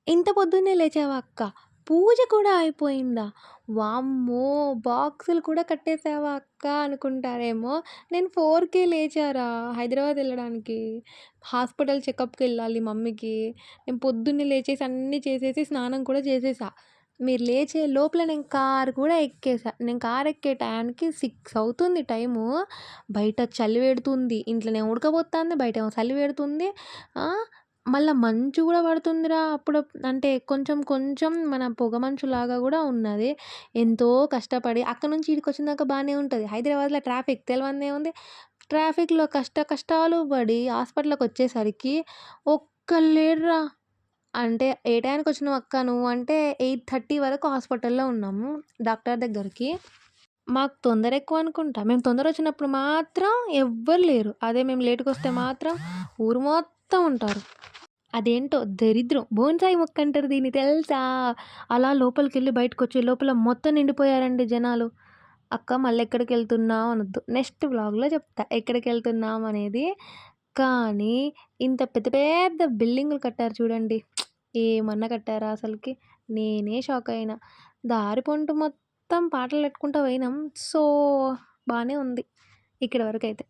ఇంత పొద్దున్నే లేచావా అక్క? పూజ కూడా అయిపోయిందా? వామ్మో! బాక్సులు కూడా కట్టేసావా అక్క అనుకుంటారేమో. నేను 4కే లేచారా హైదరాబాద్ ఎళ్ళడానికి. హాస్పిటల్ చెకప్‌కెళ్ళాలి మమ్మీకి. నేను పొద్దున్నే లేచేసి అన్నీ చేసేసి స్నానం కూడా చేసేసా. మీరు లేచే లోపల నేను కారు కూడా ఎక్కేసా. నేను కారు ఎక్కే టయానికి 6 అవుతుంది టైము. బయట చలి పెడుతుంది. ఇంట్లోనేమో ఉడకబోత్తాంది. బయటేమో చలి పెడుతుంది. ఆ! మళ్ళా మంచు గూడా పడుతుందిరా అప్పుడు. అంటే కొంచెం కొంచెం మన పొగ మంచులాగా గూడా ఉన్నది. ఎంతో కష్టపడి అక్కడి నుంచి ఈడికొచ్చిన దాకా బానే ఉంటది. హైదరాబాద్‌లో ట్రాఫిక్ తెలవందేముంది. ట్రాఫిక్‌లో కష్టాలు పడి హాస్పిటల్‌కొచ్చేసరికి ఒక్కళ్ళు లేరురా. అంటే "ఏ టయానికొచ్చినావు అక్క నువ్వు" అంటే 8:30 వరకు హాస్పిటల్‌లో ఉన్నాము డాక్టర్ దగ్గరికి. మాకు తొందర ఎక్కువ అనుకుంటా. మేము తొందరొచ్చినప్పుడు మాత్రం ఎవ్వరు లేరు. అదే మేము లేట్‌గొస్తే మాత్రం ఊరు మొత్తం ఉంటారు. అదేంటో దరిద్రం. బోన్సాయి మొక్కంటారు దీన్ని తెలుసా? అలా లోపలికెళ్ళి బయటకొచ్చే లోపల మొత్తం నిండిపోయారండి జనాలు. అక్క మళ్ళెక్కడికెళ్తున్నావు అనొద్దు. నెక్స్ట్ వ్లాగ్‌లో చెప్తా ఎక్కడికెళ్తున్నాం అనేది. కానీ ఇంత పెద్ద పెద్ద బిల్డింగులు కట్టారు చూడండి. ఏమన్నా కట్టారా అసలకి? నేనే షాక్ అయినా. దారి పొంట మొత్తం పాటలు పెట్టుకుంటా పోయినాం. సో, బానే ఉంది ఇక్కడి వరకైతే.